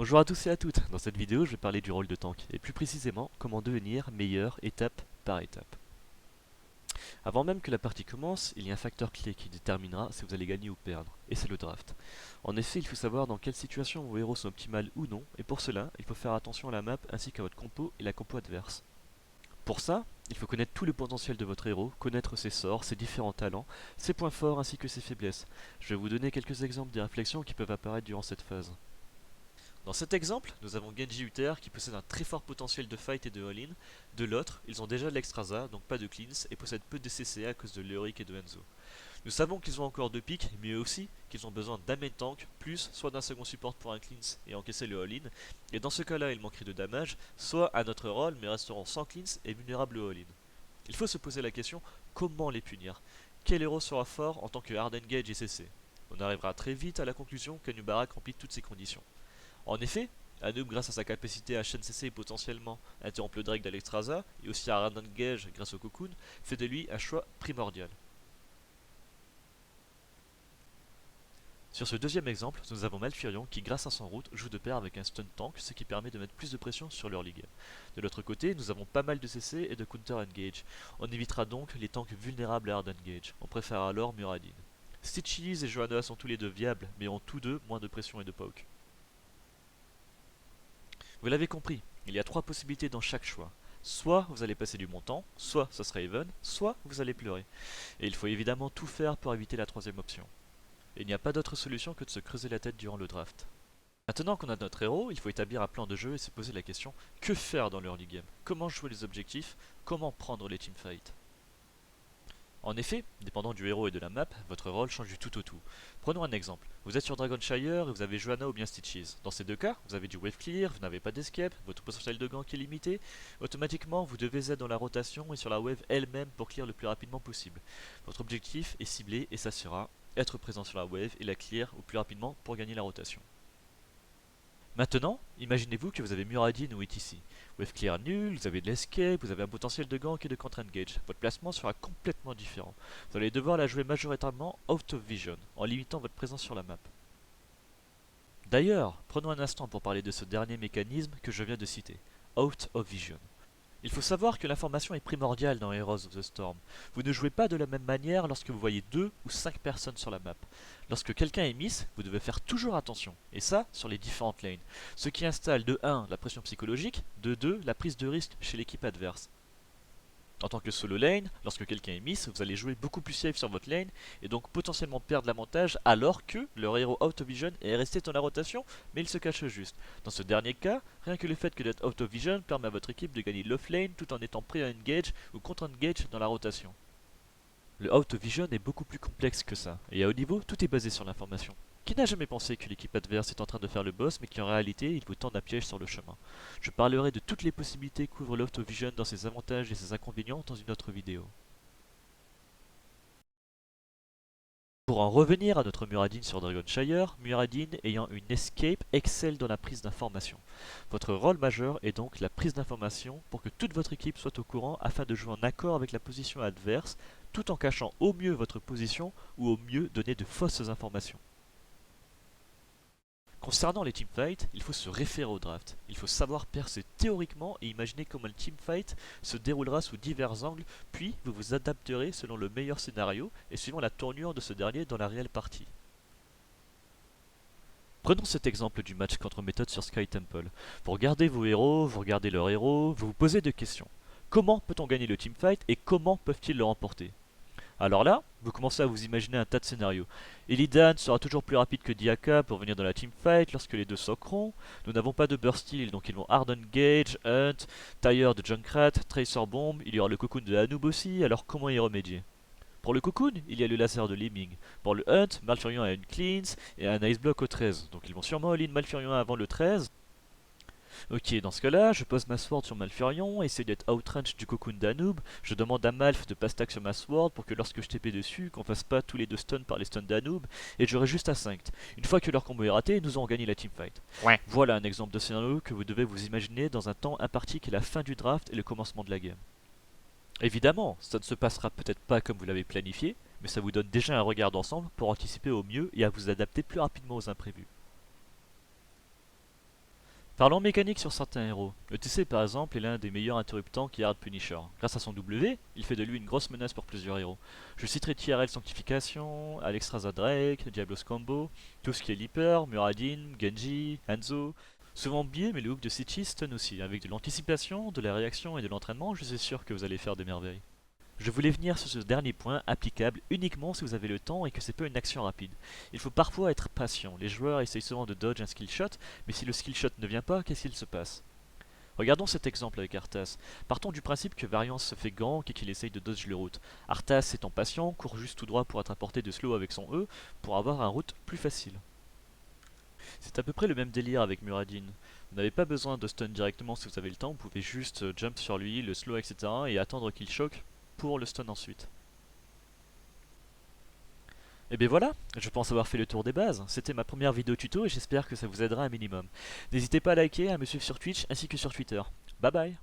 Bonjour à tous et à toutes, dans cette vidéo je vais parler du rôle de tank, et plus précisément comment devenir meilleur étape par étape. Avant même que la partie commence, il y a un facteur clé qui déterminera si vous allez gagner ou perdre, et c'est le draft. En effet, il faut savoir dans quelle situation vos héros sont optimales ou non, et pour cela, il faut faire attention à la map ainsi qu'à votre compo et la compo adverse. Pour ça, il faut connaître tout le potentiel de votre héros, connaître ses sorts, ses différents talents, ses points forts ainsi que ses faiblesses. Je vais vous donner quelques exemples des réflexions qui peuvent apparaître durant cette phase. Dans cet exemple, nous avons Genji Uther qui possède un très fort potentiel de fight et de all-in. De l'autre, ils ont déjà de l'extrasa, donc pas de cleans, et possèdent peu de CCA à cause de Leoric et de Enzo. Nous savons qu'ils ont encore deux pics, mais aussi qu'ils ont besoin d'un main tank, plus soit d'un second support pour un cleans et encaisser le all-in, et dans ce cas-là ils manqueraient de damage, soit à notre rôle mais resteront sans cleans et vulnérables au all-in. Il faut se poser la question, comment les punir? Quel héros sera fort en tant que hard engage et CC? On arrivera très vite à la conclusion qu'Anubarak remplit toutes ces conditions. En effet, Anub, grâce à sa capacité à chaîne CC et potentiellement interrompre le Drake d'Alexstrasza, et aussi à Hard Engage grâce au Cocoon, fait de lui un choix primordial. Sur ce deuxième exemple, nous avons Malfurion qui, grâce à son route, joue de pair avec un stun tank, ce qui permet de mettre plus de pression sur l'early game. De l'autre côté, nous avons pas mal de CC et de counter engage. On évitera donc les tanks vulnérables à hard engage. On préfère alors Muradin. Stitchies et Johanna sont tous les deux viables, mais ont tous deux moins de pression et de poke. Vous l'avez compris, il y a trois possibilités dans chaque choix. Soit vous allez passer du bon temps, soit ça sera even, soit vous allez pleurer. Et il faut évidemment tout faire pour éviter la troisième option. Et il n'y a pas d'autre solution que de se creuser la tête durant le draft. Maintenant qu'on a notre héros, il faut établir un plan de jeu et se poser la question, que faire dans l'early game? Comment jouer les objectifs? Comment prendre les teamfights? En effet, dépendant du héros et de la map, votre rôle change du tout au tout. Prenons un exemple. Vous êtes sur Dragonshire et vous avez Johanna ou bien Stitches. Dans ces deux cas, vous avez du wave clear, vous n'avez pas d'escape, votre potentiel de gank est limité. Automatiquement, vous devez être dans la rotation et sur la wave elle-même pour clear le plus rapidement possible. Votre objectif est ciblé et ça sera être présent sur la wave et la clear au plus rapidement pour gagner la rotation. Maintenant, imaginez-vous que vous avez Muradin ou ETC. Wave clear nul, vous avez de l'escape, vous avez un potentiel de gank et de contre-engage. Votre placement sera complètement différent. Vous allez devoir la jouer majoritairement out of vision, en limitant votre présence sur la map. D'ailleurs, prenons un instant pour parler de ce dernier mécanisme que je viens de citer, out of vision. Il faut savoir que l'information est primordiale dans Heroes of the Storm. Vous ne jouez pas de la même manière lorsque vous voyez 2 ou 5 personnes sur la map. Lorsque quelqu'un est miss, vous devez faire toujours attention, et ça sur les différentes lanes. Ce qui installe de 1 la pression psychologique, de 2 la prise de risque chez l'équipe adverse. En tant que solo lane, lorsque quelqu'un est miss, vous allez jouer beaucoup plus safe sur votre lane et donc potentiellement perdre l'avantage alors que leur héros out of vision est resté dans la rotation mais il se cache juste. Dans ce dernier cas, rien que le fait que d'être out of vision permet à votre équipe de gagner l'off lane tout en étant prêt à engage ou contre engage dans la rotation. Le out of vision est beaucoup plus complexe que ça et à haut niveau tout est basé sur l'information. Qui n'a jamais pensé que l'équipe adverse est en train de faire le boss mais qu'en réalité il vous tend un piège sur le chemin? Je parlerai de toutes les possibilités qu'ouvre l'Auto-Vision dans ses avantages et ses inconvénients dans une autre vidéo. Pour en revenir à notre Muradin sur Dragonshire, Muradin ayant une escape excelle dans la prise d'information. Votre rôle majeur est donc la prise d'information pour que toute votre équipe soit au courant afin de jouer en accord avec la position adverse tout en cachant au mieux votre position ou au mieux donner de fausses informations. Concernant les teamfights, il faut se référer au draft. Il faut savoir percer théoriquement et imaginer comment le teamfight se déroulera sous divers angles, puis vous vous adapterez selon le meilleur scénario et suivant la tournure de ce dernier dans la réelle partie. Prenons cet exemple du match contre méthode sur Sky Temple. Vous regardez vos héros, vous regardez leurs héros, vous vous posez deux questions. Comment peut-on gagner le teamfight et comment peuvent-ils le remporter? Alors là, vous commencez à vous imaginer un tas de scénarios. Illidan sera toujours plus rapide que Diaka pour venir dans la teamfight lorsque les deux soqueront. Nous n'avons pas de burst heal, donc ils vont hard engage, hunt, tire de Junkrat, tracer bomb, il y aura le cocoon de Anub aussi, alors comment y remédier? Pour le cocoon, il y a le laser de Liming. Pour le hunt, Malfurion a une cleanse et un ice block au 13. Donc ils vont sûrement all-in Malfurion avant le 13. Ok, dans ce cas-là, je pose ma sword sur Malfurion, essaye d'être outrange du cocoon d'Anub, je demande à Malf de pas stack sur ma sword pour que lorsque je TP dessus, qu'on fasse pas tous les deux stuns par les stuns d'Anub, et j'aurai juste à 5. Une fois que leur combo est raté, nous aurons gagné la teamfight. Ouais. Voilà un exemple de scénario que vous devez vous imaginer dans un temps imparti qui est la fin du draft et le commencement de la game. Évidemment, ça ne se passera peut-être pas comme vous l'avez planifié, mais ça vous donne déjà un regard d'ensemble pour anticiper au mieux et à vous adapter plus rapidement aux imprévus. Parlons mécanique sur certains héros. Le TC par exemple est l'un des meilleurs interruptants qui Hard Punisher. Grâce à son W, il fait de lui une grosse menace pour plusieurs héros. Je citerai TRL Sanctification, Alexstrasza Drake, Diablos Combo, tout ce qui est Leaper, Muradin, Genji, Hanzo. Souvent oublié, mais le hook de Sitchi stun aussi. Avec de l'anticipation, de la réaction et de l'entraînement, je suis sûr que vous allez faire des merveilles. Je voulais venir sur ce dernier point, applicable uniquement si vous avez le temps et que c'est pas une action rapide. Il faut parfois être patient, les joueurs essayent souvent de dodge un skill shot, mais si le skill shot ne vient pas, qu'est-ce qu'il se passe? Regardons cet exemple avec Arthas. Partons du principe que Variance se fait gank et qu'il essaye de dodge le route. Arthas étant patient, court juste tout droit pour être à portée de slow avec son E, pour avoir un route plus facile. C'est à peu près le même délire avec Muradin. Vous n'avez pas besoin de stun directement si vous avez le temps, vous pouvez juste jump sur lui, le slow, etc. et attendre qu'il choque pour le stun ensuite. Et bien voilà, je pense avoir fait le tour des bases. C'était ma première vidéo tuto et j'espère que ça vous aidera un minimum. N'hésitez pas à liker, à me suivre sur Twitch ainsi que sur Twitter. Bye bye.